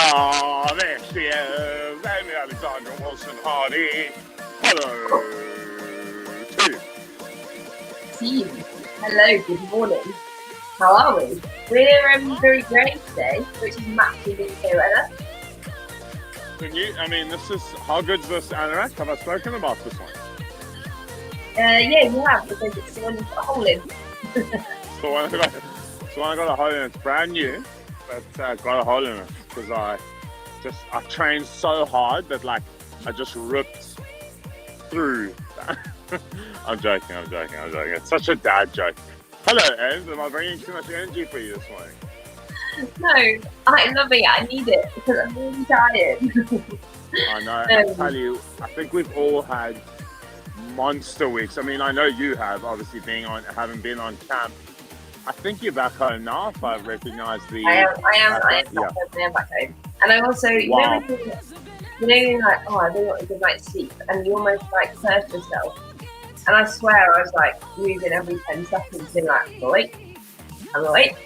Ah, there she is, Amy Alexandra Wilson Hardy. Hello to you. Team. Hello, good morning. How are we? We're very great today, which is matching the UK weather. How good's this anorak? Have I spoken about this one? Yeah, you have, because it's the one you've got a hole in. So I got a hole in it. It's brand new, but got a hole in it because I trained so hard that I just ripped through. I'm joking. It's such a dad joke. Hello, Ed. Am I bringing too much energy for you this morning? No, I'm loving it. I need it because I'm really tired. I know. I tell you, I think we've all had monster weeks. I mean, I know you have, obviously having been on camp. I think you're back home now, if I've recognised the... I am back home. And I also, wow. you're like, oh, I really want a good night's sleep, and you almost curse yourself. And I swear I was moving every 10 seconds, being like, I'm awake.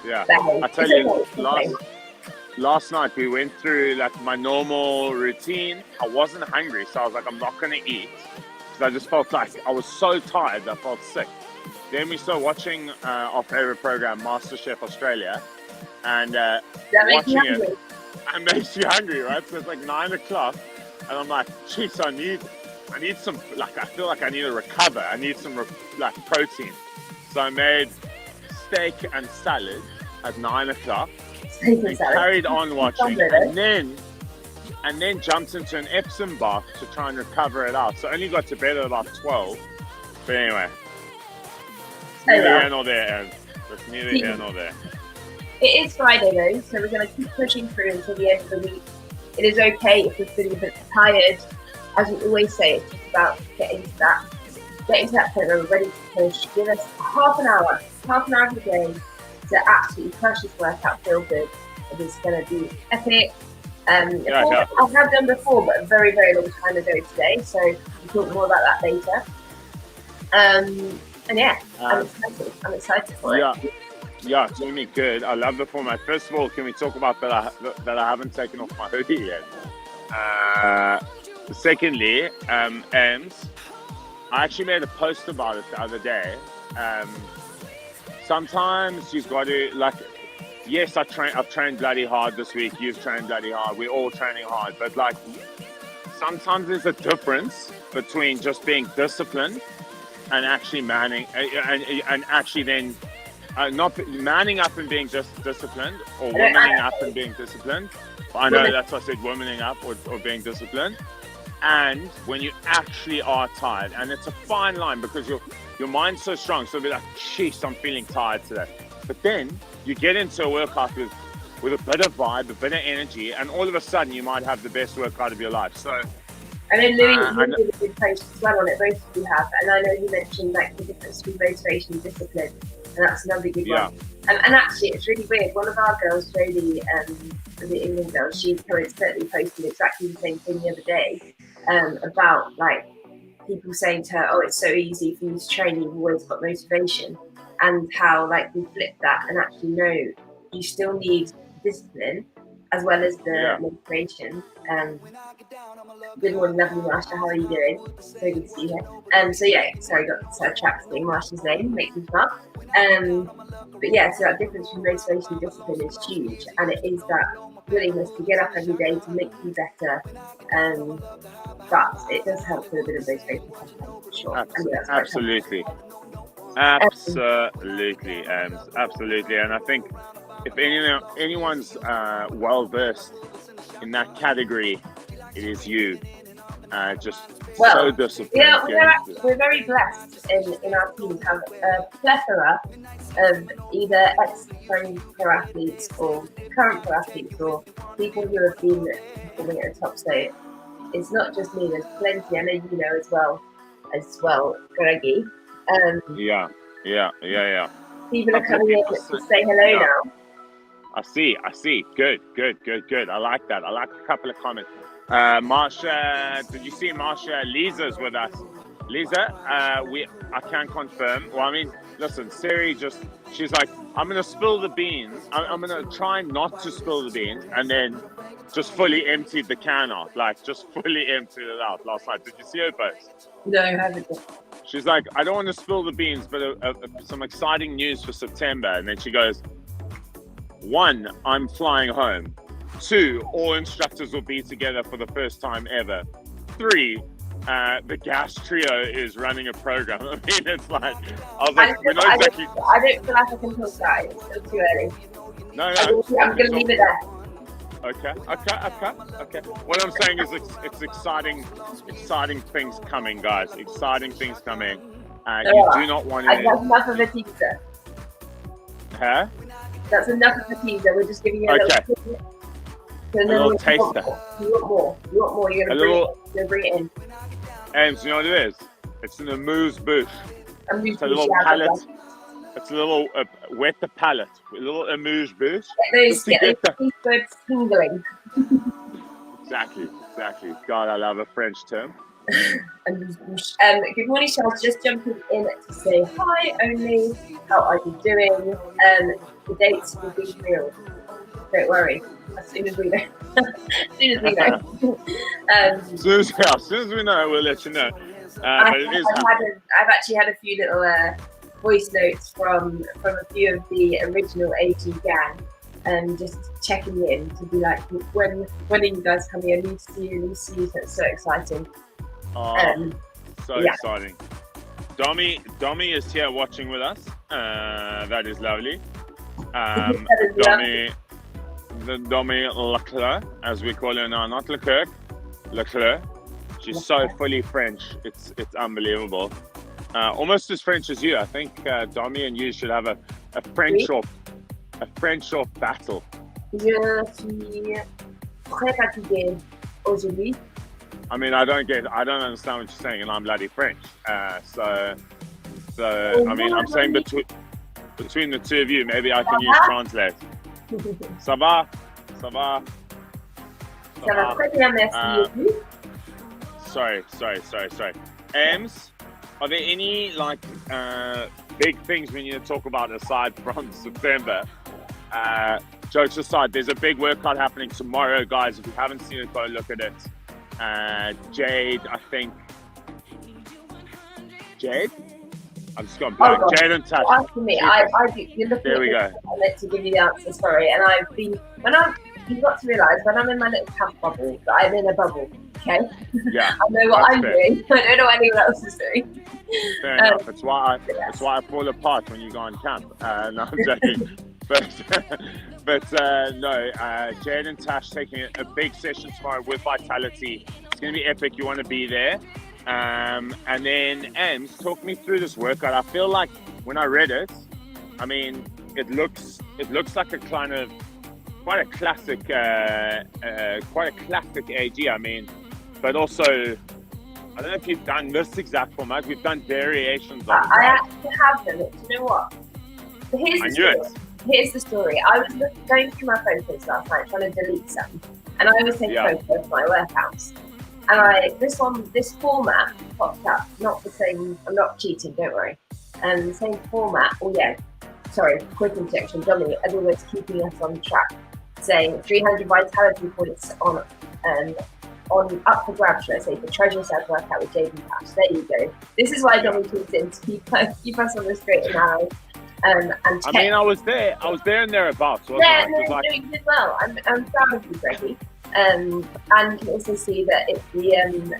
Yeah. I tell you, last night we went through my normal routine. I wasn't hungry, so I was like, I'm not going to eat. Because I just felt like I was so tired that I felt sick. Then we started watching our favourite program, MasterChef Australia. And watching it makes you hungry, right? So it's 9 o'clock. And I'm like, jeez, I need some, I feel like I need to recover. I need some protein. So I made steak and salad at 9 o'clock. And carried on watching, and then jumped into an Epsom bath to try and recover it out. So I only got to bed at about 12. But anyway, neither here nor there, and that's neither here nor there. It is Friday though, so we're going to keep pushing through until the end of the week. It is okay if we're feeling a bit tired. As we always say, it's just about getting to that point where we're ready to push. Give us half an hour of the day to absolutely crush this workout, feel good. It is going to be epic. I have done before, but a very, very long time ago today. So we'll talk more about that later. I'm excited for it. Yeah, it's going to be good. I love the format. First of all, can we talk about that I haven't taken off my hoodie yet? Secondly, Ems, I actually made a post about it the other day. Sometimes you've got to, yes, I've trained bloody hard this week. You've trained bloody hard. We're all training hard. But sometimes there's a difference between just being disciplined and actually manning, and actually then not manning up and being just disciplined, or womaning up and being disciplined. I know that's why I said womaning up or being disciplined. And when you actually are tired, and it's a fine line because your mind's so strong, so it'll be like, jeez, I'm feeling tired today. But then you get into a workout with a bit of vibe, a bit of energy, and all of a sudden you might have the best workout of your life. So, and then Louis did a good post as well on it, both of you have. And I know you mentioned the difference between motivation and discipline, and that's another good one. And actually, it's really weird. One of our girls, Jodie, the England girl, she coincidentally posted exactly the same thing the other day. About people saying to her, oh, it's so easy for you to train, you've always got motivation, and how we flip that and actually know you still need discipline as well as the motivation. Good morning, lovely Marsha, how are you doing? So good to see you. Sorry, got sidetracked saying Marsha's name, makes me smile. But yeah, so that difference between motivation and discipline is huge, and it is that willingness to get up every day to make you better. But it does help with a bit of motivation, for sure. Absolutely. Absolutely. And I think if anyone's well versed in that category, it is you. So disciplined. We're very blessed in our team to have a plethora of either ex-trained pro athletes or current pro athletes or people who have been performing at the top. So it's not just me, there's plenty. I know you know as well, Greggy. Yeah. People are coming in to say hello now. I see. Good. I like that. I like a couple of comments. Marsha, did you see Marsha? Lisa's with us. Lisa, I can confirm. Well, I mean, listen, Siri she's like, I'm gonna spill the beans. I'm gonna try not to spill the beans, and then just fully emptied the can out. Like, just fully emptied it out last night. Did you see her post? No, I haven't. She's like, I don't want to spill the beans, but some exciting news for September. And then she goes, 1, I'm flying home. 2, all instructors will be together for the first time ever. 3, the gas trio is running a program. I mean, it's like, I was like, we know exactly. I don't feel like I can talk that. It's still too early. No. I'm going to leave it there. Okay. What I'm saying is it's exciting things coming, guys. Exciting things coming. You do not want to... That's enough of a teaser. Huh? That's enough of a teaser. We're just giving you a little taster. You want more. You're going to bring it in. Ames, you know what it is? It's an amuse-bouche. It's a little palate. It's a little wet the palate. A little amuse-bouche. Get those words tingling. Exactly. God, I love a French term. Good morning, Charles. Just jumping in to say hi only. How are you doing? The dates will be real. Don't worry. As soon as we know. As soon as we know, we'll let you know. I've actually had a few little voice notes from a few of the original AG gang, and just checking in to be like, when are you guys coming? I need to see you. So it's so exciting. Exciting. Domi is here watching with us. That is lovely. Domi Leclerc, as we call her now, not Leclerc. She's so fully French. It's unbelievable. Almost as French as you. I think Domi and you should have a French off battle. Je suis très fatiguée aujourd'hui. I mean, I don't understand what you're saying, and I'm bloody French. So I mean, I'm saying between the two of you, maybe I can use translate. Ça va? Ça va très bien, merci. Sorry. Ems, are there any big things we need to talk about aside from September? Jokes aside, there's a big workout happening tomorrow, guys. If you haven't seen it, go look at it. Jade, I think. Jade? I'm just going blank. Jade and Tash. Asking me, I do. You're looking there we go. I meant to give you the answer, sorry. And you've got to realise, when I'm in my little camp bubble, that I'm in a bubble, okay? Yeah. I know what I'm doing. I don't know what anyone else is doing. Fair enough. It's why I fall apart when you go on camp. No, I'm joking. No, Jade and Tash taking a big session tomorrow with Vitality. It's going to be epic. You want to be there. And then, Ems, talk me through this workout. I feel like when I read it, I mean, it looks like a kind of quite a classic AG. I mean, but also, I don't know if you've done this exact format. We've done variations of it. I actually have done it. Do you know what? So here's the story. I was going through my photos last night, trying to delete some, and I always take photos of my workouts. And this format popped up, not the same. I'm not cheating, don't worry. The same format. Oh yeah, sorry. Quick injection, Dominic. As always, keeping us on track. Saying 300 vitality points on up for grabs, should I say, for Treasure Self workout with Jaden Patch. There you go. This is why Dominic keeps in, to keep us on the straight and narrow. And I mean, I was there and thereabouts. Yeah, you did well. I'm proud of you, Greggy. And you can also see that the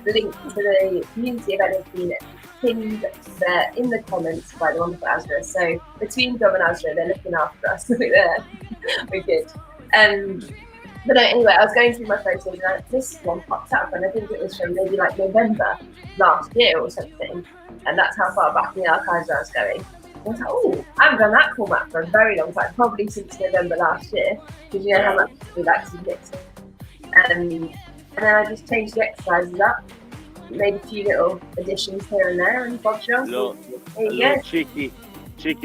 link to the community event has been pinned there in the comments by the wonderful Azra. So between Dom and Azra, they're looking after us. We're good. But anyway, I was going through my photos and this one popped up, and I think it was from maybe like November last year or something. And that's how far back in the archives I was going. I was like, oh, I haven't done that format for a very long time, probably since November last year, because you know how much relaxing it is. And then I just changed the exercises up, made a few little additions here and there, and Bob Jones. Little cheeky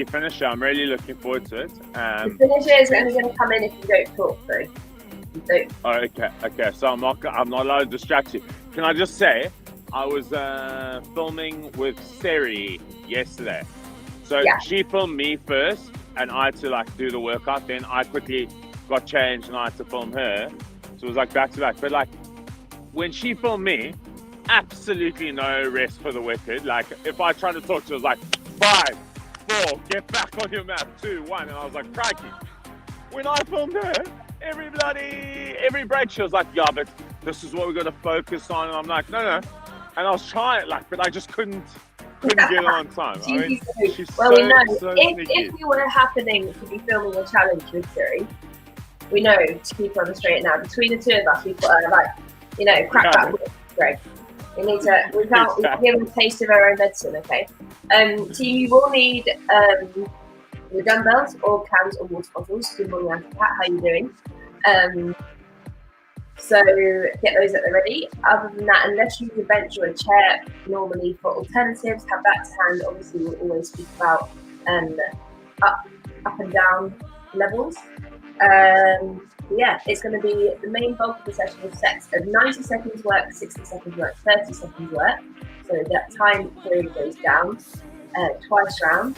finisher. I'm really looking forward to it. The finisher is only going to come in if you don't talk, though. Oh, okay. So I'm not allowed to distract you. Can I just say, I was filming with Seri yesterday. So she filmed me first, and I had to like do the workout. Then I quickly got changed, and I had to film her. So it was like back to back. But like when she filmed me, absolutely no rest for the wicked. Like if I tried to talk to her, it was like 5, 4, get back on your map, 2, 1, and I was like, crikey. When I filmed her, every break she was like, yeah, but this is what we're gonna focus on. And I'm like, no. And I was trying, like, but I just couldn't get it on time. I mean, she's well, we know sneaky. if you were happening to be filming a challenge with Siri, we know to keep her on the straight now. Between the two of us, we've got to crack that whip, Greg. We can't give her a taste of our own medicine, okay? So you will need the dumbbells or cans or water bottles. Good morning, Anthony. How are you doing? So get those at the ready. Other than that, unless you use a bench or a chair, normally for alternatives, have that to hand. Obviously, we'll always speak about up and down levels. It's going to be the main bulk of the session with sets of 90 seconds work, 60 seconds work, 30 seconds work. So that time period goes down twice round.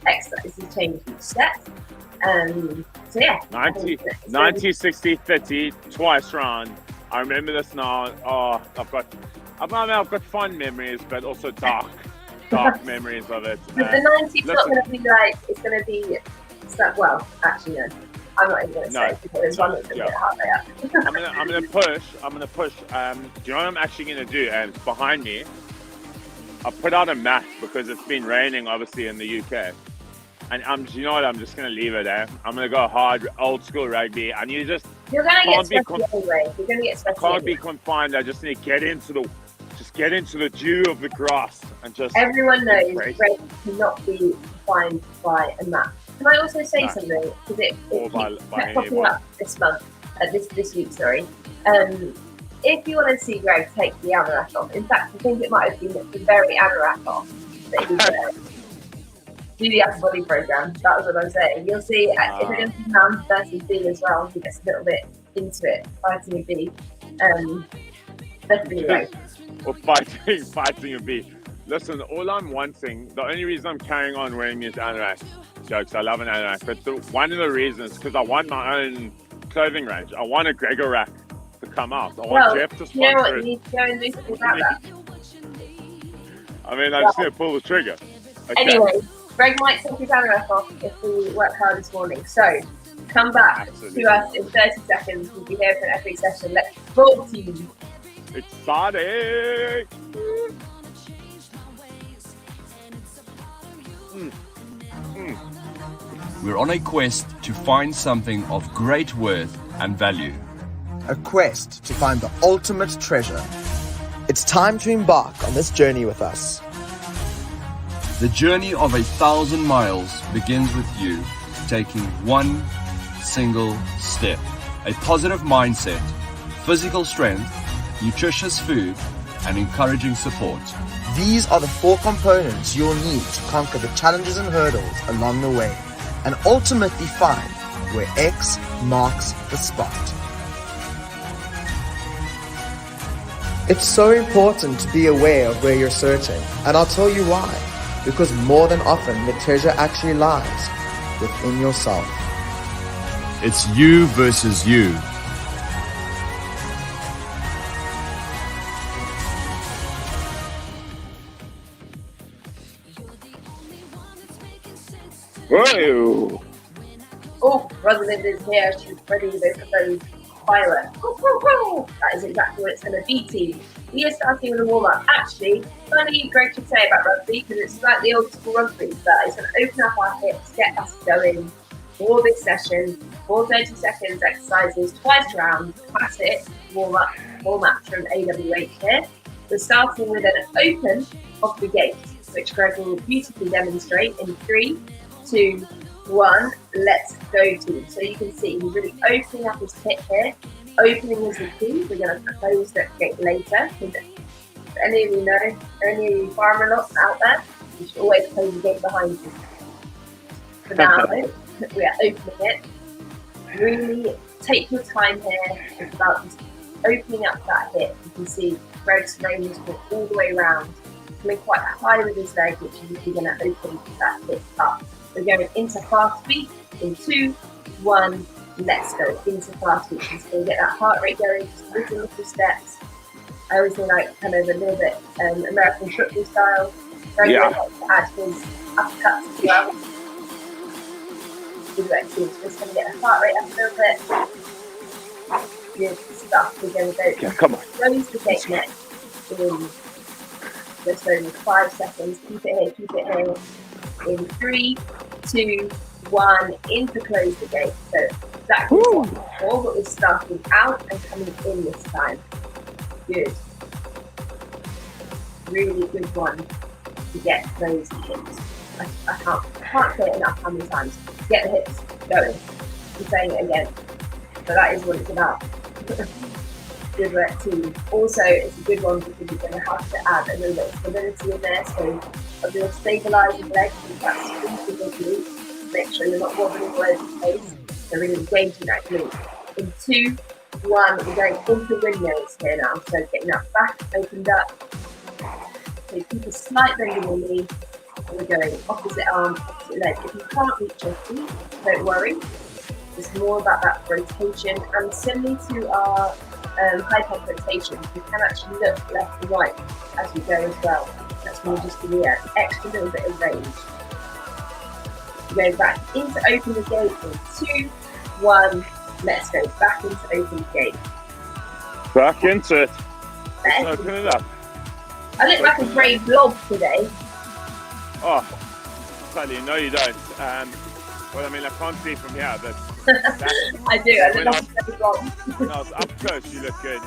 Exercises change each set. 90, 60, 30, twice round. I remember this now. Oh, I've got fun memories, but also dark memories of it. The 90 is not going to be like, it's going to be, well, actually, no. I'm not even going to say because there's one that's going to get hard there. I'm going to push. Do you know what I'm actually going to do? And behind me, I've put out a mat because it's been raining, obviously, in the UK. And you know what? I'm just going to leave it there. I'm going to go hard, old school rugby. And you're going to get sweaty anyway. You're going to get sweaty. Can't be confined. I just need to get into the dew of the grass and just. Everyone knows Greg cannot be confined by a mat. Can I also say something? Because it kept popping up this month, this week, sorry. If you want to see Greg take the anorak off, in fact, I think it might have been the very anorak off that he do the upper body program. That was what I'm saying. You'll see if it goes to man versus B as well, he gets a little bit into it, fighting a B. But anyway. Or fighting a B. Listen, all I'm wanting, the only reason I'm carrying on wearing these anorak jokes, I love an anorak, but one of the reasons, because I want my own clothing range. I want a Gregor rack to come out. I want Jeff to sponsor you know what, you need to go and do something about that. I mean, I just need to pull the trigger. Okay. Anyway, Greg might take his anorak off if we work hard this morning. So, come back to us in 30 seconds. We'll be here for every session. Let's talk to you. Exciting! We're on a quest to find something of great worth and value. A quest to find the ultimate treasure. It's time to embark on this journey with us. The journey of 1,000 miles begins with you taking one single step. A positive mindset, physical strength, nutritious food, and encouraging support. These are the 4 components you'll need to conquer the challenges and hurdles along the way, and ultimately find where X marks the spot. It's so important to be aware of where you're searching, and I'll tell you why. Because more than often, the treasure actually lies within yourself. It's you versus you. Whoa! Oh, Rosalind is here. She's ready with those fireworks. That is exactly what it's going to be, team. We are starting with a warm-up. Actually, funny Greg should say about rugby, because it's slightly old school rugby, but it's going to open up our hips, get us going for this session. 4 30-second exercises, twice round, classic warm-up from AWH here. We're starting with an open off the gate, which Greg will beautifully demonstrate in 3, 2, 1, let's go team. So you can see he's really opening up his hip here. Opening is the key. We're going to close that gate later. If any of you know, any of you farmer lots out there, you should always close the gate behind you. For now, we are opening it. Really take your time here. It's about just opening up that hip. You can see Greg's range all the way around, coming quite high with his leg, which is usually going to open that hip up. We're going into fast feet in 2, 1, let's go into fast feet. Just going to get that heart rate going, just little steps. I always feel like kind of a little bit American football style. Greg likes to add his uppercuts as well. Good work, team. Just going to get the heart rate up a little bit. Good stuff. We're going to go. Yeah, come on. Close the gate next in just over 5 seconds. Keep it here. In 3, 2, 1. In to close the gate. So exactly what before, but we're starting out and coming in this time. Good. Really good one to get those hips. I can't say it enough how many times. Get the hips going. I'm saying it again. So that is what it's about. Good work team. Also, it's a good one because you're going to have to add a little bit of stability in there. So a bit of stabilising legs, that's really good glute. Make sure you're not wobbling all over the place. So really engaging that glute. In 2, 1, we're going into windmills here now. So getting that back opened up. So keep a slight bend in your knee. And we're going opposite arm, opposite leg. If you can't reach your feet, don't worry. It's more about that rotation. And similar to our high pump rotation, we can actually look left and right as we go as well. That's more just to give you an extra little bit of range. We're going back into open the gate in 2, 1. Let's go back into open the gate. Back into it. Let's open it up. I look like a grey blob today. Oh, tell you, no you don't. Well, I mean, I can't see from here, but I do. I look like a grey blob. When I was up close, you look good.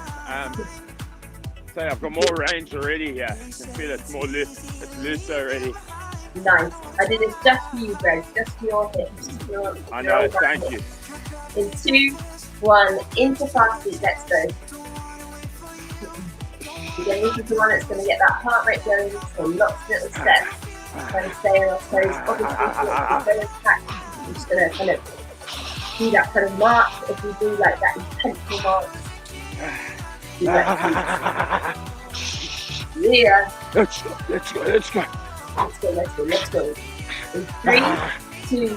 So I've got more range already here. I can feel it's more loose. It's looser already. Nice. I did it just for you, Greg. Just for your hips. I know. Thank you. In 2, 1, into fast feet. Let's go. Again, this is the one that's going to get that heart rate going. So lots of little steps. Trying to stay on our toes. Obviously, I'm just going to kind of do that kind of march. If we do like that intentional march. Yeah. Let's go. Let's go. In 3, 2,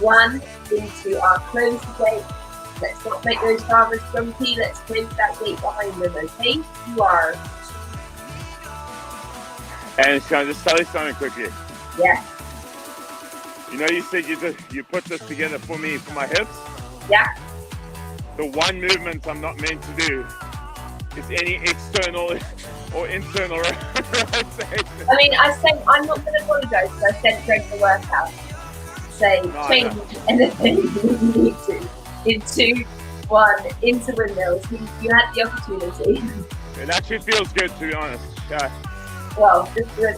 1, into our closed gate. Let's not make those fathers grumpy. Let's close that gate behind them, okay? You are. And can I just tell you something quickly? Yeah. You know, you said you put this together for me for my hips. Yeah. The one movement I'm not meant to do is any external or internal rotation. I mean, I'm not going to apologise because I sent Greg the workout. Say, change anything you need to. In 2, 1, into windmills. You had the opportunity. It actually feels good, to be honest. Well,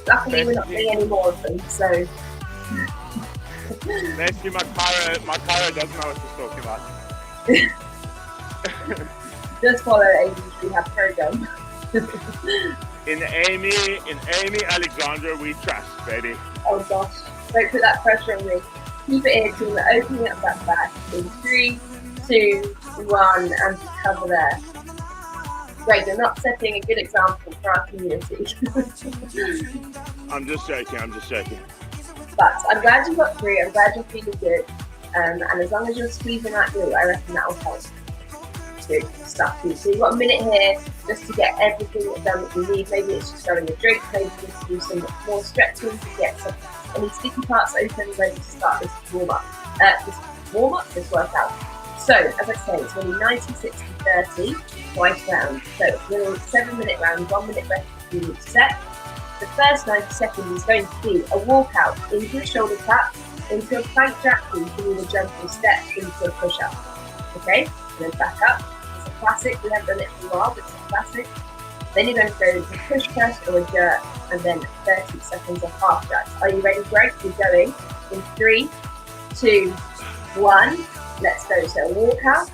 luckily we're not doing any more of them, so. Basically, my Kyra doesn't know what she's talking about. Just follow Amy's rehab program. In Amy Alexandra, we trust, baby. Oh gosh, don't put that pressure on me. Keep it here, team. We're opening up that back in 3, 2, 1, and cover there. Great, you're not setting a good example for our community. I'm just joking. But I'm glad you got through. I'm glad you're feeling good. And as long as you're squeezing that glute, I reckon that will help. Good stuff. So you've got a minute here just to get everything done that you need. Maybe it's just grabbing a drink, maybe just do some more stretching to get any sticky parts open, ready to start this workout. So, as I say, it's really 90, 60, 30, twice round. So it's a little 7-minute round, 1 minute rest between each set. The first 90 seconds is going to be a walkout into a shoulder tap, into a plank jack, into a jump or step, into a push-up. Okay, then back up. It's a classic. We haven't done it for a while, but it's a classic. Then you're going to go into a push press or a jerk, and then 30 seconds of half jacks. Are you ready, Greg? We're going in 3, 2, 1. Let's go. So walk out,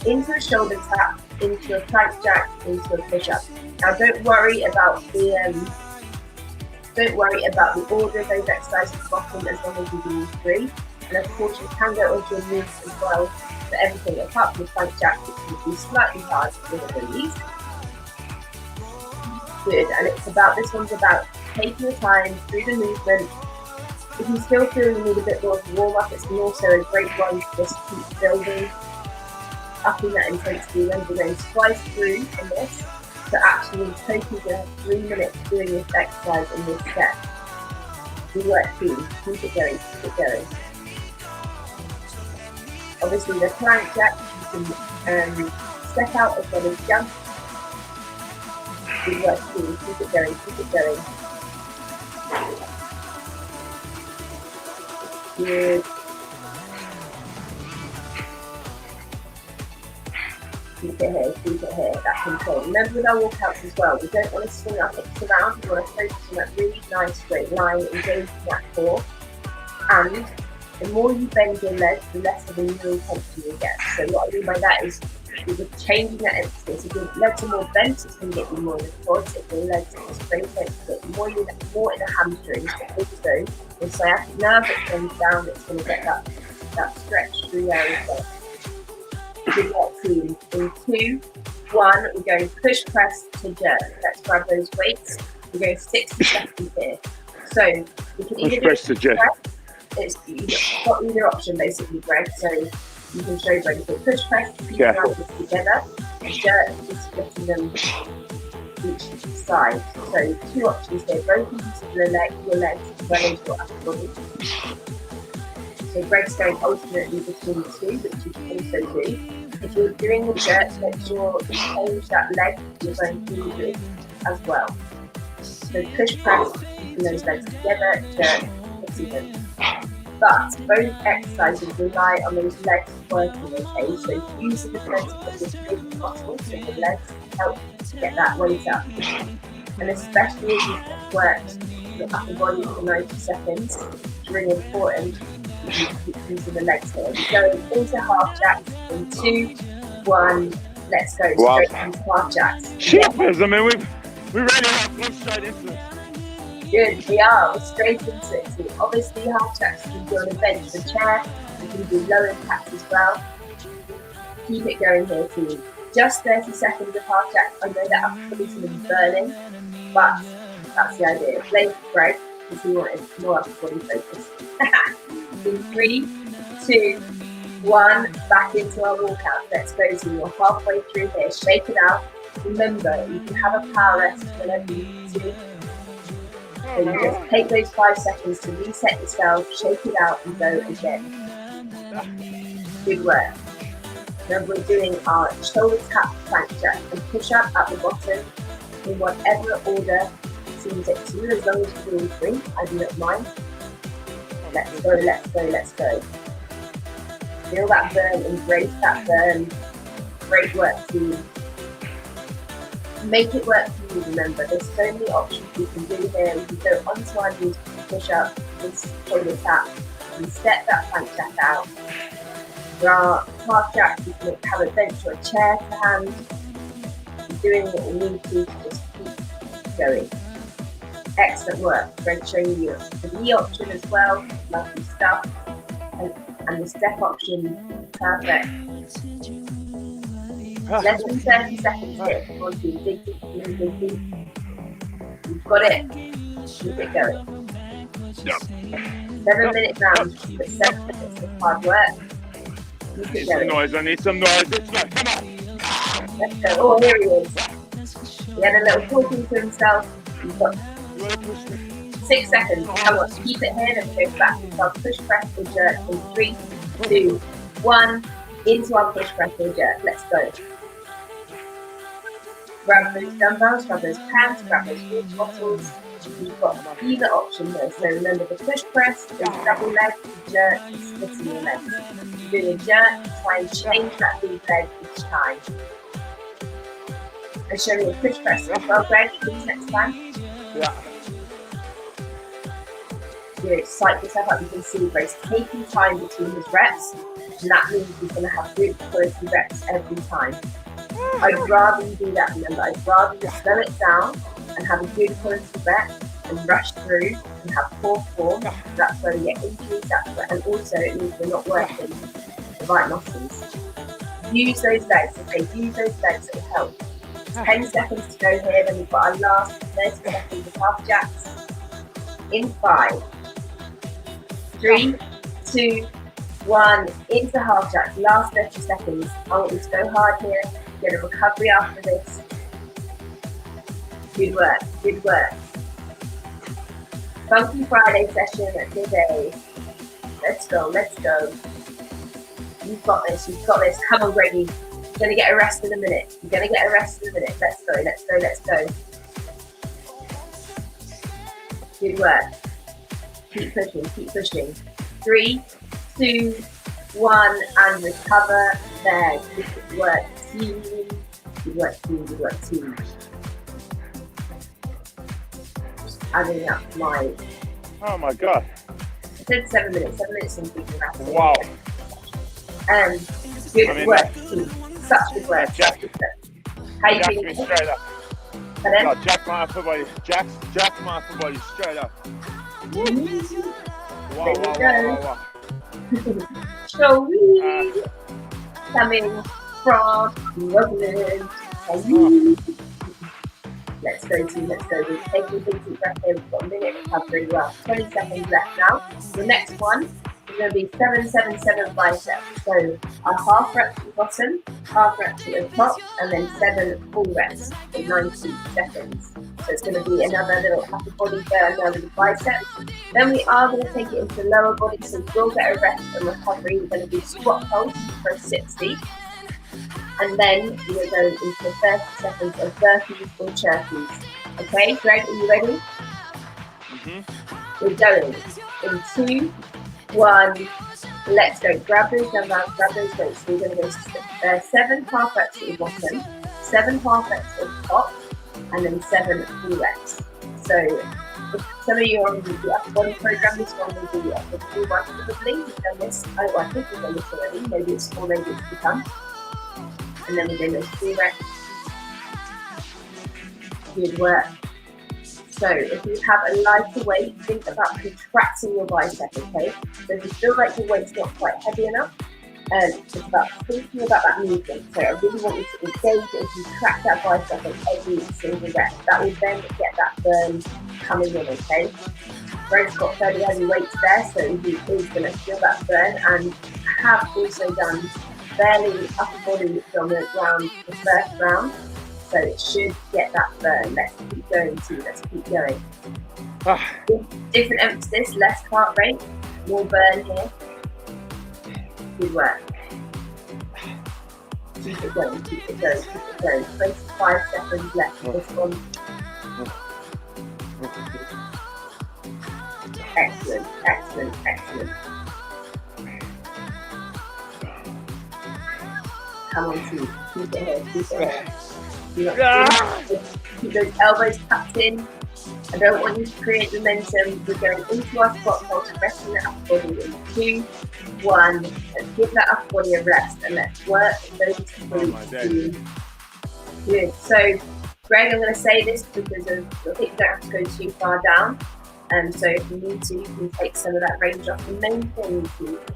into a shoulder tap, into a plank jack, into a push-up. Now don't worry about the order of those exercises bottom as long as you do 3. And of course, you can go onto your knees as well. So everything apart from the plank jack, which would be slightly hard with the release. Good, and this one's about taking the time through the movement. If you still feel you need a bit more of a warm up, it's also a great one to just keep building, upping that intensity. Remember, going twice through in this, so actually in total you have 3 minutes doing this exercise in this set. We work through, keep it going, keep it going. Obviously the plank jack, you can step out as well as jump. We work through, keep it going, keep it going. Good. Keep it here, that control. Remember with our walkouts as well, we don't want to swing our hips around, we want to focus on that really nice straight line, engaging that core. And the more you bend your legs, the less of a neural tension you get. So what I mean by that is you're changing that emphasis. If your legs are more bent, it's going to get you more in the quads. If your legs are straight, it's going to get you more in the hamstrings. But also, the sciatic nerve that comes down, it's going to get that stretch through there as well. Good work, team. In 2, 1, we're going push, press to jerk. Let's grab those weights. We're going 60 seconds here. So you can either press to jerk. You've got either option basically, Greg. So you can show Greg. So push, press, keep your hands together. Jerk, just splitting them each side. So 2 options here. Both use your legs as well as your upper body. So Greg's going alternately between 2, which you can also do. If you're doing the jerk, make sure you change that leg you're going through with as well. So push, press, keeping those legs together, jerk, hitting them. But both exercises rely on those legs working, okay? So using the legs as big as possible, so the legs help to get that weight up. And especially if you've worked your upper body for 90 seconds, it's really important. You keep using the legs here. We're going into half jacks in 2, 1, let's go. Straight into half jacks. Shippers, I mean, we really have gone straight into it. Good, we are. We're straight into it. So obviously, half jacks you can do on a bench or chair. You can do low impact as well. Keep it going here, team. Just 30 seconds of half jacks. I know that upper body's going to be burning, but that's the idea. Play for Greg because we wanted more upper body focus. In 3, 2, 1, back into our walkout. Let's go. So you're halfway through here. Shake it out. Remember, you can have a power rest whenever you need to. So you just take those 5 seconds to reset yourself, shake it out, and go again. Good work. Remember, we're doing our shoulder tap plank jack and push up at the bottom in whatever order seems it to you, as long as you're doing 3. I do not mind. Let's go, let's go, let's go. Feel that burn, embrace that burn. Great work, team. Make it work for you, remember. There's so many options you can do here. We can go onto our knees, push up, this shoulder tap, and step that plank jack out. For our half jack, you can have a bench or a chair to hand. You're doing what you need to just keep going. Excellent work. Greg showing you the knee option as well, lovely stuff, and the step option, perfect. Less than 30 seconds here. Come on, team. Dig deep. You've got it. Keep it going. 7-minute round, but 7 minutes of hard work. Keep it going. I need some noise. Let's go. Come on. Let's go. Oh, here he is. He had a little talking to himself. You've got 6 seconds. Come on, keep it here and go back. So push, press, or jerk in 3, 2, 1. Into our push, press, or jerk. Let's go. Grab those dumbbells, grab those pants, grab those water bottles. You've got either option here. So remember the push press, the double leg, jerk, splitting your legs. Doing a jerk, try and change that deep leg each time. And show me a push press as well, Greg, please next time. Yeah. Good, psych yourself up. You can see Grace taking time between his reps, and that means he's going to have good quality reps every time. I'd rather you do that, remember. I'd rather you slow it down and have a good quality rep and rush through and have poor form. That's where we get injuries, and also it means we're not working the right muscles. Use those legs, okay? Use those legs, it will help. 10 seconds to go here, then we've got our last 30 seconds of half jacks. In 5, 3, 2, 1, into half jacks, last 30 seconds. I want you to go hard here, get a recovery after this. Good work, good work. Funky Friday session at midday. Let's go, let's go. You've got this, you've got this. Come on, Greggy. You're going to get a rest in a minute. You're going to get a rest in a minute. Let's go, let's go, let's go. Good work. Keep pushing, keep pushing. 3, 2, 1, and recover. There. Good work, team. Good work, team. Good work, team. Just adding up my. Oh my god. I said 7 minutes. 7 minutes and keeping that. Wow. Good work, team. Such good work. Jack, how you jack feeling? me straight up. Pardon? No, jack my upper body. Jack my upper body straight up. Wow, There wow, you wow, go. wow, wow. So we coming from England. Let's go team, let's go. We're taking a big deep breath in. We've got a minute recovery. Well, 20 seconds left now. The next one is going to be 7-7-7 biceps. So our half reps at the bottom, half reps at the top, and then 7 full reps in 90 seconds. So it's going to be another little upper body burn now with the biceps. Then we are going to take it into the lower body, so we'll get a rest and recovery. We're going to do squat holds for 60. And then we're going into 30 seconds of burpees or chirpies. Okay, Greg, are you ready? We're going in 2, 1, let's go. Grab those dumbbells, grab those weights. So we're going to go 7 half reps at the bottom, 7 half reps at the top, and then 7 full reps. So if some of you are on the upper body program, this one will be the upper body one probably. We've done this, I think we've done this already. Maybe it's 4, maybe it's become. And then we're doing those 3 reps. Good work. So if you have a lighter weight, think about contracting your bicep, okay? So if you feel like your weight's not quite heavy enough, it's about thinking about that movement. So I really want you to engage and contract that bicep in every single rep. That will then get that burn coming in, okay? Greg's got fairly heavy weights there, so he is going to feel that burn, and have also done fairly upper body dominant round the first round, so it should get that burn. Let's keep going too, let's keep going. Different emphasis, less heart rate, more burn here. Good work. Keep it going, keep it going, keep it going. 25 seconds left for this one. Excellent, excellent, excellent. Come on, team. Keep it here, keep it here. Keep those elbows tucked in. I don't want you to create momentum. We're going into our squat hold, resting the upper body in 2, 1. Let's give that upper body a rest and let's work those glutes. Good. So, Greg, I'm going to say this because I think you don't have to go too far down. So if you need to, you can take some of that range off. The main thing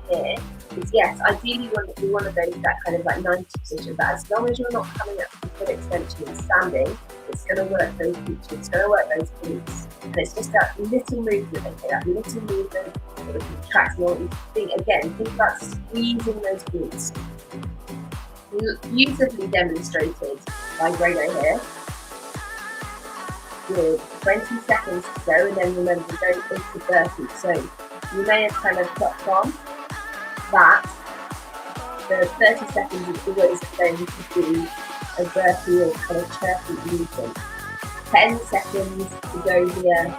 here is, yes, ideally you want to go to that kind of like 90 position, but as long as you're not coming up to full extension and standing, it's going to work those glutes, it's going to work those glutes. And it's just that little movement, okay, that little movement that will contract more. Think about squeezing those glutes. Beautifully demonstrated by Grego here. Good. 20 seconds to go, and then remember to go into burpee. So you may have kind of clocked on that the 30 seconds is always going to be a burpee or kind of chirpy movement. 10 seconds to go here.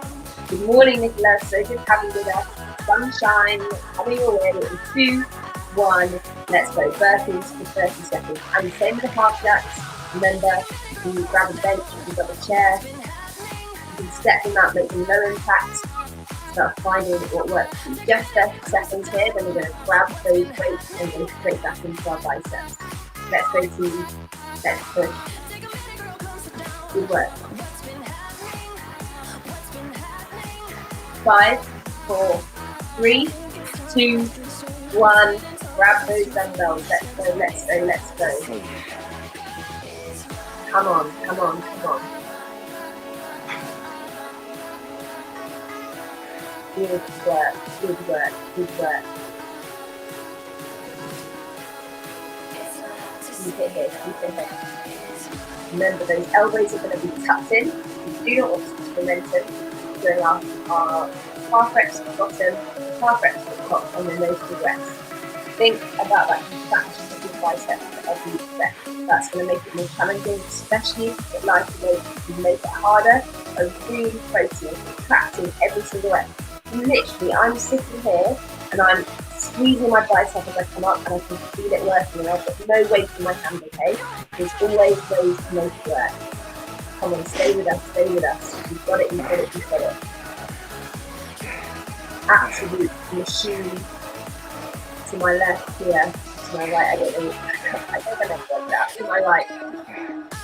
Good morning, Nicola. So good having you with us. Sunshine coming your way in 2, 1. Let's go. Burpees for 30 seconds. And same with the half jacks. Remember, you can grab a bench, you can grab a chair. You can step them out, make them low impact. Start finding what works for you. Just 30 seconds here, then we're going to grab those weights and go straight back into our biceps. Let's go to, let's push. Good work. 5, 4, 3, 2, 1. Grab those dumbbells. Let's go, let's go, let's go. Come on, come on, come on. Good work, good work, good work. Keep it here, keep it here. Remember, those elbows are going to be tucked in. We do not want to lose momentum. Doing our half reps at the bottom, half reps at the top, and then those two reps. Think about that contraction of your biceps every each rep. That's going to make it more challenging, especially if you get lighter weight. You make it harder. I'm really focusing on contracting every single rep. Literally, I'm sitting here and I'm squeezing my bicep as I come up, and I can feel it working, and I've got no weight in my hand, okay? There's always ways to make it work. Come on, stay with us, stay with us. You've got it, you've got it, you've got it. Absolute machine. To my left here, to my right, I don't know if I worked out. To my right.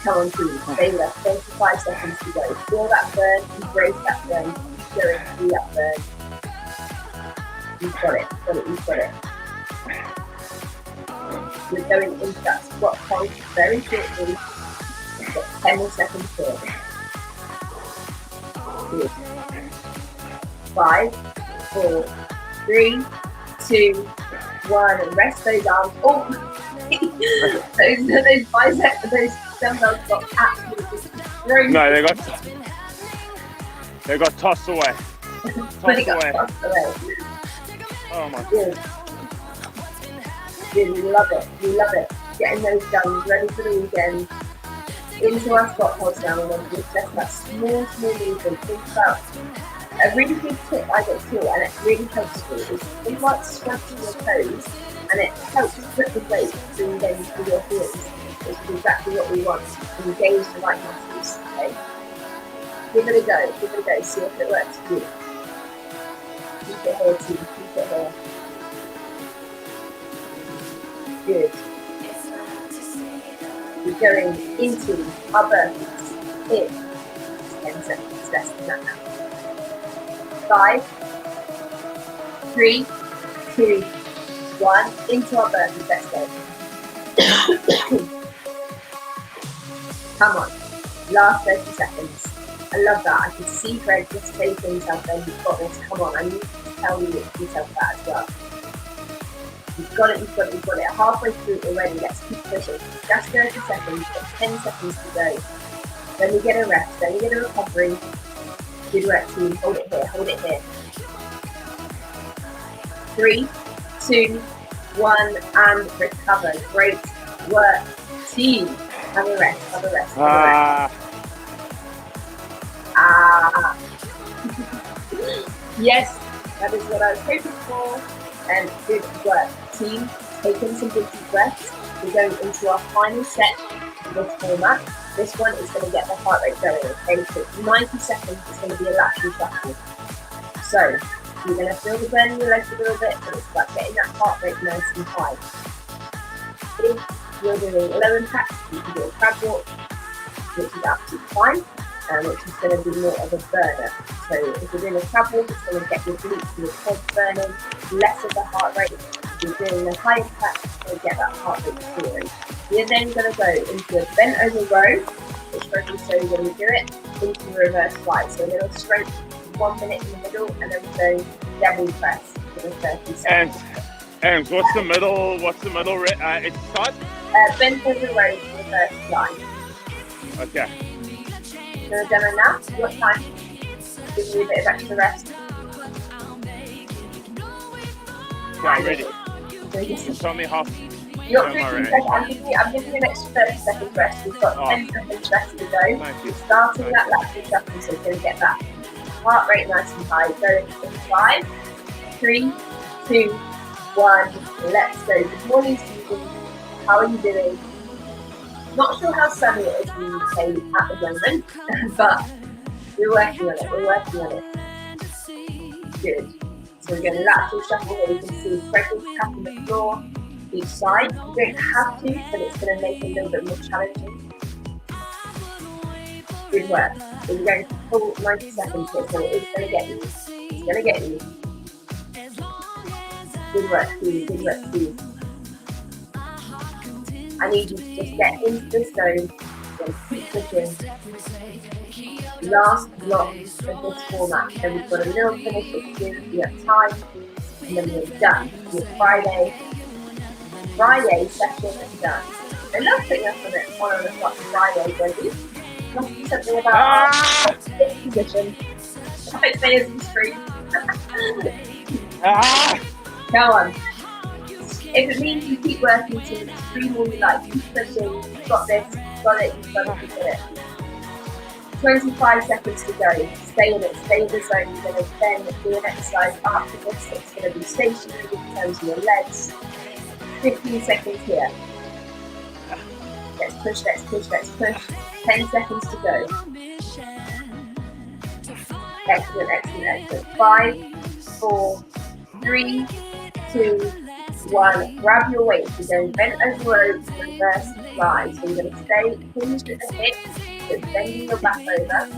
Come on, team, stay with us. 25 seconds to go. Feel that burn, embrace that burn, keep going through that burn. You've got it, you've got it, you've got it. We're going into that squat point very shortly. We've got 10 more seconds here. Good. 5, 4, 3, 2, 1, and rest those arms. Oh, those biceps, those dumbbells got absolutely thrown. No, they got tossed away. Tossed away. Oh my. Good. Good. We love it. We love it. Getting those done, ready for the weekend. Into our squat pose now, and then just that small movement. Think about a really big tip I get too, and it really helps me, is think about scratching your toes, and it helps put the weight through your heels, which is exactly what we want, and engage the right muscles, okay? Give it a go, see if it works for you. Keep it here team, keep it here. Good. We're going into our burpees in 10 seconds, less than that now. 5, 3, 2, 1, into our burpees, let's go. Come on, last 30 seconds. I love that. I can see Greg just say things out there. You've got this. Come on, I need to tell you yourself that as well. You've got it, you've got it, you've got it. Halfway through already. Let's keep pushing. Just 30 seconds, got 10 seconds to go. Then we get a rest, then we get a recovery. Good work, team. Hold it here, hold it here. 3, 2, 1, and recover. Great work, team. Have a rest, have a rest, have a rest. Yes, that is what I was hoping for. And good work, team. Taking some good deep breaths. We're going into our final set of this format. This one is going to get the heart rate going. Okay, so 90 seconds is going to be a lateral shuffle. So you're going to feel the burn in your legs a little bit, but it's about getting that heart rate nice and high. If you're doing low impact, you can do a crab walk, which is absolutely fine. Which is going to be more of a burner. So if you're doing a crab walk, it's going to get your glutes and your quads burning, less of the heart rate. If you're doing a high impact, it's going to get that heart rate soaring. You're then going to go into a bent over row, which Freddy show you when you do it, into the reverse fly. So a little stroke, 1 minute in the middle, and then we go devil press for the 30 seconds. And what's the middle exercise? Bent over row, reverse fly. Okay. So we're done now. What time? Give you a bit of extra rest. Yeah, I'm ready. So Tell me how. you got 15 seconds. I'm giving you an extra 30 seconds rest. We've got 10 seconds rest to go. Thank you. Starting that lateral shuffle, so you're going to get that heart rate nice and high. Go in 5, 3, 2, 1. Let's go. Good morning, Susan. How are you doing? Not sure how sunny it is in the UK at the moment, but we're working on it, we're working on it. Good. So we're going to lateral shuffle here. You can see freckles tapping the floor each side. You don't have to, but it's going to make it a little bit more challenging. Good work. So we're going to full 90 seconds here, so it is going to get you Gonna get you. Good work, Steve. Good work, Steve. I need you to just get into the zone. Then keep pushing. Last block of this format. Then we've got a little finish at 2. We have time. And then we're done. Your Friday session is done. I love putting us on it on a Friday, don't you? Must be something about our position. Like players in street. Go on. If it means you keep working to extreme all you like, keep pushing, you've got this, you've got it, you've got it. 25 seconds to go. Stay in it, stay in the zone. You're going to then do an exercise after this. It's going to be stationary in terms of your legs. 15 seconds here. Let's push, let's push, let's push. 10 seconds to go. Excellent, excellent, excellent. 5, 4, 3, 2, 1. Grab your weight. You're going bent over rows, reverse fly. So you're going to stay hinged at the hips, but bending your back over.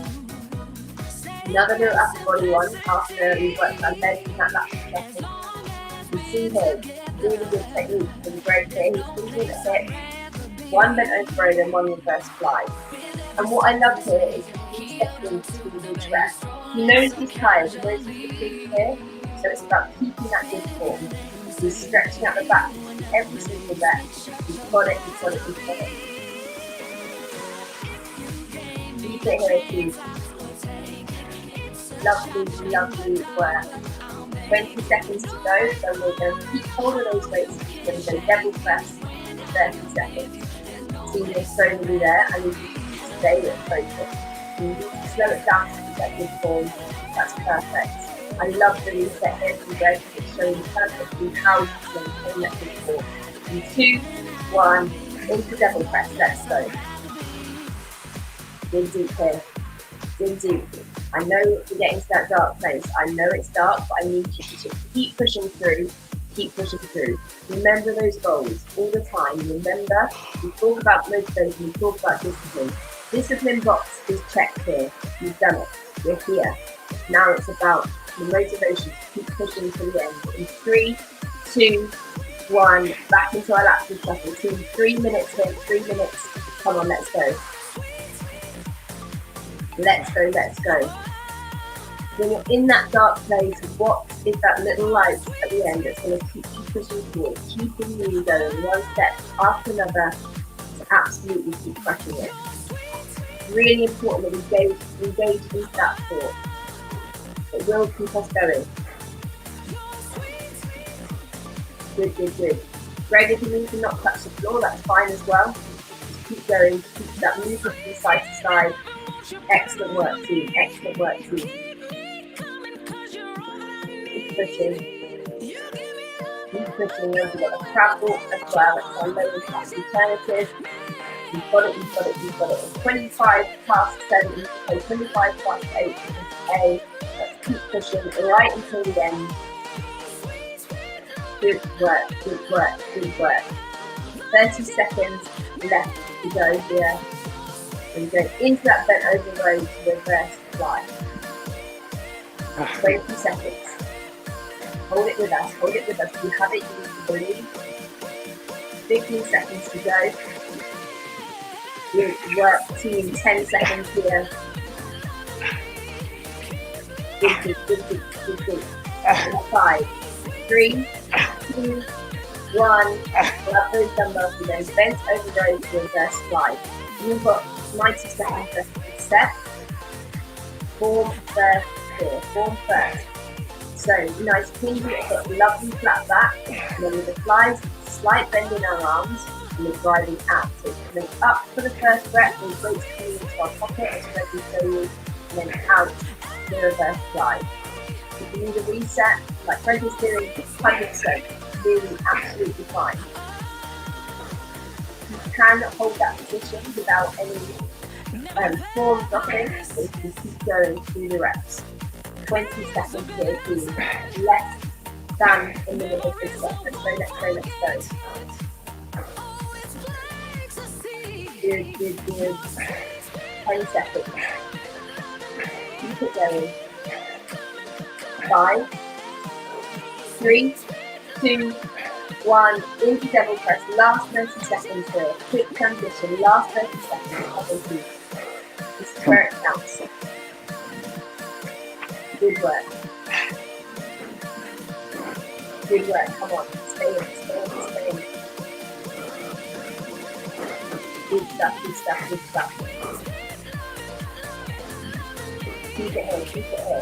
Another little upper body one after we've worked on bending that lateral session. You see here, really good technique for the great here. He's hinging at the hips. One bent over row, then one reverse fly. And what I love here is he steps into each rep. He knows he's tired, he knows he's fatigued here, so it's about keeping that good form. He's stretching out the back every single rep. He's got it, he's got it, he's got it. Keep it here, please. Lovely, lovely work. 20 seconds to go, so we're going to keep hold of those weights. We're going to go double press, 30 seconds. See, you're so nearly there. I need you to stay with focus. You need to slow it down to keep that good form. That's perfect. I love the reset here from Greg. It's showing perfectly how you can maintain that good form. In 2, 1, into double press. Let's go. Dig deep here. Dig deep. I know we're getting to that dark place. I know it's dark, but I need you to keep pushing through. Keep pushing through. Remember those goals all the time. Remember, we talk about motivation, we talk about discipline. Discipline box is checked here. You've done it. You're here. Now it's about the motivation to keep pushing to the end. In 3, 2, 1, back into our lateral shuffle. 3 minutes here, 3 minutes. Come on, let's go. Let's go, let's go. When you're in that dark place, what is that little light at the end that's going to keep you pushing forward, keeping you going one step after another to absolutely keep crushing it? Really important that we engage into that thought. It will keep us going. Good, good, good. Greg, if you need to not touch the floor, that's fine as well. Just keep going, keep that movement from side to side. Excellent work, team. Excellent work, team. Keep pushing. Keep pushing. We've got a crab walk as well. It's our low impact alternative. You've got it, you've got it, you've got it. It's 25 past 7, so 25 past 8 is A. Let's keep pushing right until the end. Good work, good work, good work. 30 seconds left to go here. And go into that bent over row to reverse fly. 20 seconds. Hold it with us, hold it with us. If you have it, you need to believe. 15 seconds to go. Good work, team. 10 seconds here. Good, good, good, good, good, good. 5, 3, 2, 1. Grab those dumbbells. We're going bent over row to reverse fly. You've got 90 seconds left to set. Form first here. Form first. So nice hinge at the hip, lovely flat back. And then with the flies, slight bend in our arms, and we're driving out. So coming up for the first breath, and weights coming into our pocket as Reggie showed you, and then out the reverse fly. If you need a reset, like Reggie's doing, 100%, really absolutely fine. You can hold that position without any form dropping, so you can keep going through the reps. 20 seconds here, please. Less than a minute of this step. Let's go, let's go, let's go. Good, good, good. 10 seconds. Keep it going. 5, 3, 2, 1. Into devil press. Last 30 seconds here. Quick transition. Last 30 seconds. This is where it counts. Good work. Good work. Come on. Stay in. Good stuff. Keep it here.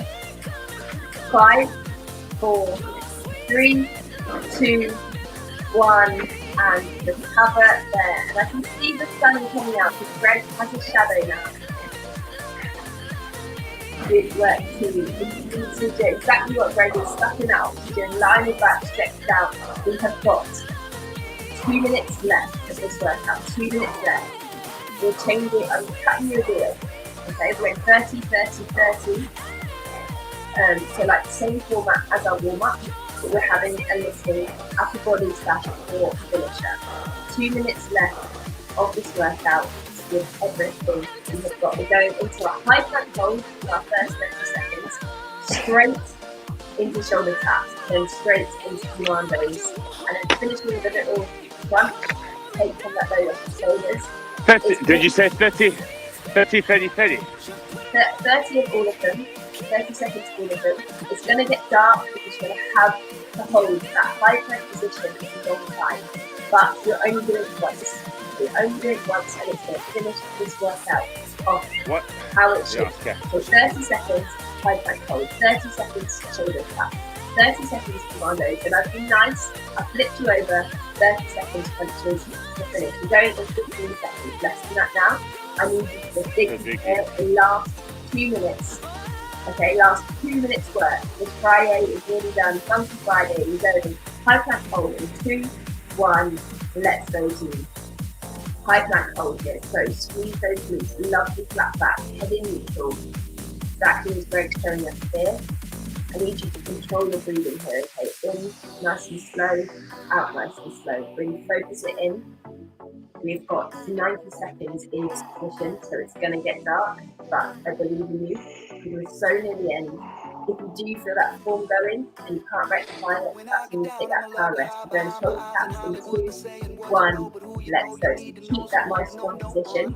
5, 4, 3, 2, 1, and recover there. And I can see the sun coming out because Greg has a shadow now. Good work, team. You need to do exactly what Greg is stuck in that oxygen, lying back, stretched out. We have got 2 minutes left of this workout. 2 minutes left. We'll change it. I'm cutting you a deal. Okay, we're in 30, 30, 30. So like the same format as our warm-up, but we're having a little upper body / core finisher. 2 minutes left of this workout with everything we have got. We're going into our high plank hold in our first 30 seconds, straight into shoulder taps, then straight into commandos, and then finishing with a little crunch, take from that load off the shoulders. 30, did you say 30? 30, 30, 30? 30 of all of them, 30 seconds of all of them. It's going to get dark because you're going to have to hold that high plank position for a long time. But you're only doing it once. You're only doing it once and it's going to finish this workout off how it should. Yeah, okay. So 30 seconds high plank hold, 30 seconds shoulder tap, 30 seconds commandos. And I've been nice, I've flipped you over, 30 seconds crunches to finish. We're going in 15 seconds, less than that now. I need you to dig here the last 2 minutes. Okay, last 2 minutes work. This Friday is nearly done. Funky Friday, we go in high plank hold in 2, 1, let's go team. High plank hold here. So squeeze those glutes, lovely flat back, head in neutral. Exactly as Greg's showing us here. I need you to control your breathing here, okay? In, nice and slow, out nice and slow. Really focus it in. We've got 90 seconds in this position, so it's going to get dark, but I believe in you. We're so near the end. If you do feel that form going and you can't rectify it, that's when you take that power rest. We're going shoulder taps in 2, 1, let's go. So keep that nice strong position.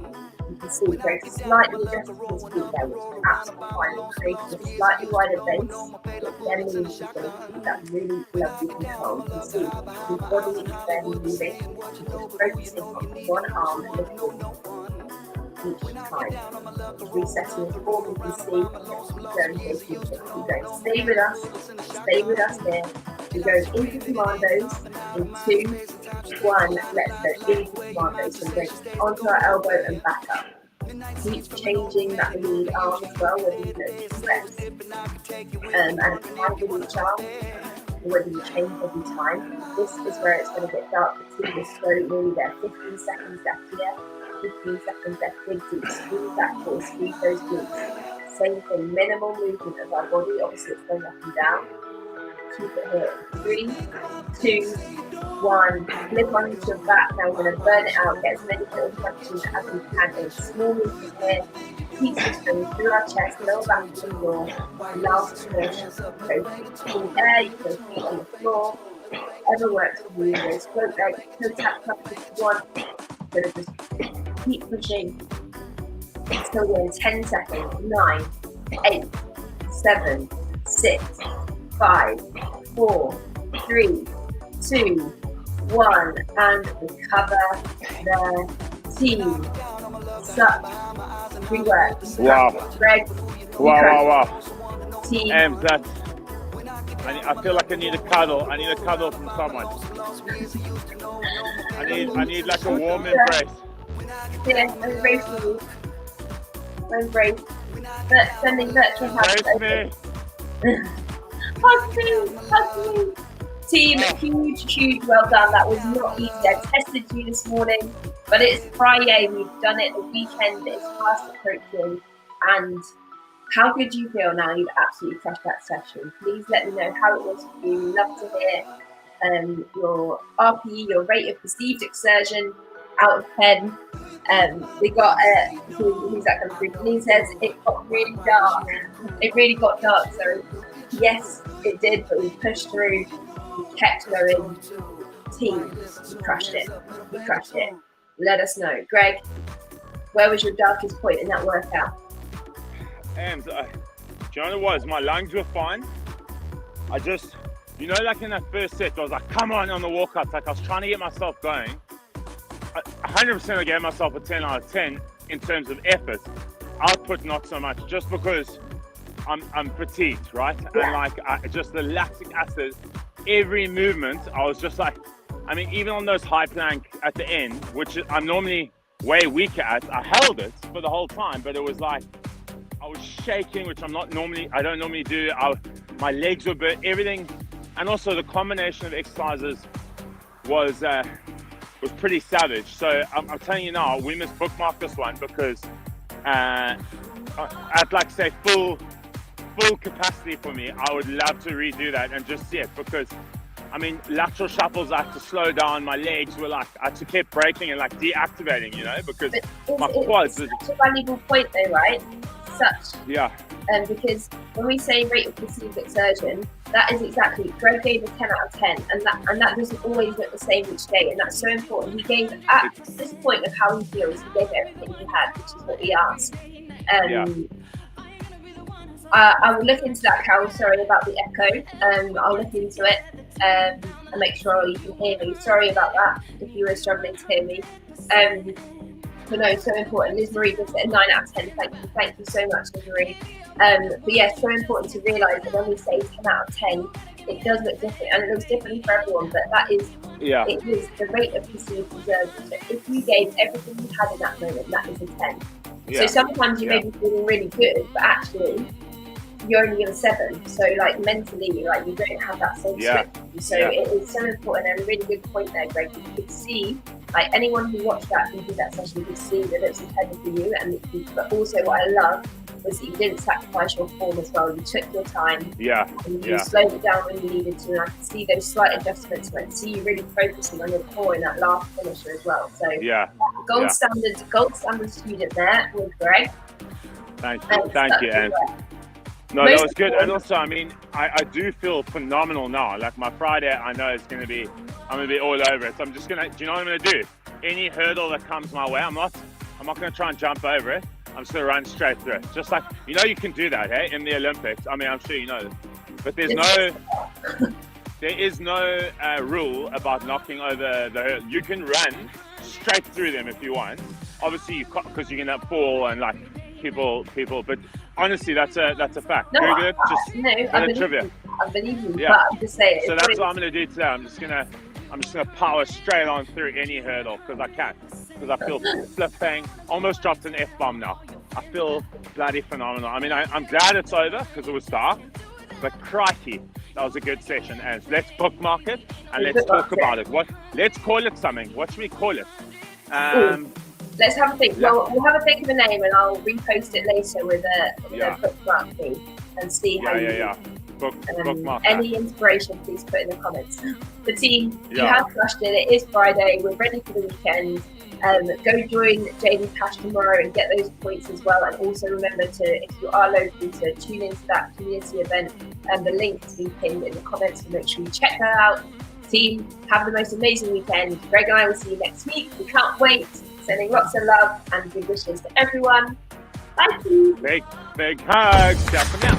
You can see Greg slightly adjusting his feet there, which is absolutely fine. Creating a slightly wider base, but then means she's going to keep that really lovely control. You can see his body is barely moving. She's just focusing on one arm and lifting each time. Resetting his form, you can see. Keep going. Stay with us here. We go into commandos in 2, 1, let's go into commandos. So we're going onto our elbow and back up. Keep changing that lead arm as well, whether you go to press and command with each arm, or whether you change every time. This is where it's going to get dark. The team is slowly there. 15 seconds left here. 15 seconds left. Big deep. Squeeze that core, squeeze those glutes. Same thing, minimal movement of our body. Obviously, it's going up and down. Keep it here. 3, 2, 1. Flip onto your back. Now we're going to burn it out. Get as many little crunches as we can. A small movement here. Keep system through our chest. Lower back to the floor. Last push. Go feet there. You go feet on the floor. Whatever works for you. Those float legs. Toe tap crunches if you want. So just keep pushing. Still going 10 seconds. 9, 8, 7, 6, 5, 4, 3, 2, 1, and recover the team. Such good work. Wow. Greg. Wow. Team. I feel like I need a cuddle. I need a cuddle from someone. I need like a warm embrace. Yeah, embrace you. Embrace. Sending virtual hugs. Hug me. Team, huge well done. That was not easy. I tested you this morning, but it's Friday. We've done it. The weekend is fast approaching. And how good do you feel now? You've absolutely crushed that session. Please let me know how it was for you. Love to hear your RPE, your rate of perceived exertion out of 10. We got who's that coming through? He says it got really dark. It really got dark. So Yes, it did, but we pushed through, we kept going. Team, we crushed it. We crushed it. Let us know. Greg, where was your darkest point in that workout? And do you know what it was? My lungs were fine. I just, you know, like in that first set, I was like, come on the walkouts. Like I was trying to get myself going. 100% I gave myself a 10 out of 10 in terms of effort. Output, not so much, just because I'm fatigued, right? Yeah. And like, just the lactic acid, every movement, I was just like, I mean, even on those high plank at the end, which I'm normally way weaker at, I held it for the whole time, but it was like, I was shaking, which I don't normally do. My legs were burnt, everything. And also the combination of exercises was pretty savage. So I'm telling you now, we must bookmark this one because at like say full capacity for me, I would love to redo that and just see it, because I mean, lateral shuffles, I had to slow down. My legs were like, I had to keep braking and like deactivating, you know, because my quads. It's such a valuable point though, right? Such. Yeah. Because when we say rate of perceived exertion, that is exactly, Greg gave a 10 out of 10, and that doesn't always look the same each day, and that's so important. He gave, at this point of how he feels, he gave everything he had, which is what we asked. I will look into that, Carol. Sorry about the echo. I'll look into it and make sure you can hear me. Sorry about that if you were struggling to hear me. But no, so important. Liz Marie gives it a 9 out of 10. Thank you so much, Liz Marie. But yeah, so important to realise that when we say 10 out of 10, it does look different, and it looks different for everyone. But that is, it is the rate of perceived exertion. So if you gave everything you had in that moment, that is a 10. So sometimes you may be feeling really good, but actually you're only a 7. So like mentally, like you don't have that same switch. So it is so important, and a really good point there, Greg. You could see, like anyone who watched that and did that session could see that it's intended for you. But also what I love was that you didn't sacrifice your form as well. You took your time. And you slowed it down when you needed to. And I could see those slight adjustments, and I could see you really focusing on your core in that last finisher as well. So gold standard student there with Greg. Thank you, and no, that was good. And also, I mean, I do feel phenomenal now. Like my Friday, I know I'm going to be all over it. So I'm just going to, do you know what I'm going to do? Any hurdle that comes my way, I'm not going to try and jump over it. I'm just going to run straight through it. Just like, you know, you can do that, hey, in the Olympics. I mean, I'm sure you know this. But there is no rule about knocking over the hurdle. You can run straight through them if you want. Obviously, because you can fall and like people. But honestly, that's a fact. No, Google it. Just trivia. I believe you, but I'm just saying. So that's what I'm going to do today. I'm just gonna power straight on through any hurdle because I can. Because I feel flipping. Almost dropped an F-bomb now. I feel bloody phenomenal. I mean, I'm glad it's over because it was dark. But crikey, that was a good session. And let's bookmark it and let's talk about it. Let's call it something. What should we call it? Let's have a think. Well, we'll have a think of a name, and I'll repost it later with a bookmark thing and see how bookmark any inspiration, please put in the comments. The team, you have crushed it. It is Friday. We're ready for the weekend. Go join JD Cash tomorrow and get those points as well. And also remember to, if you are local, to tune into that community event. And the link to be pinned in the comments, so make sure you check that out. Team, have the most amazing weekend. Greg and I will see you next week. We can't wait. Sending lots of love and good wishes to everyone. Thank you. Big hugs. Ciao for now.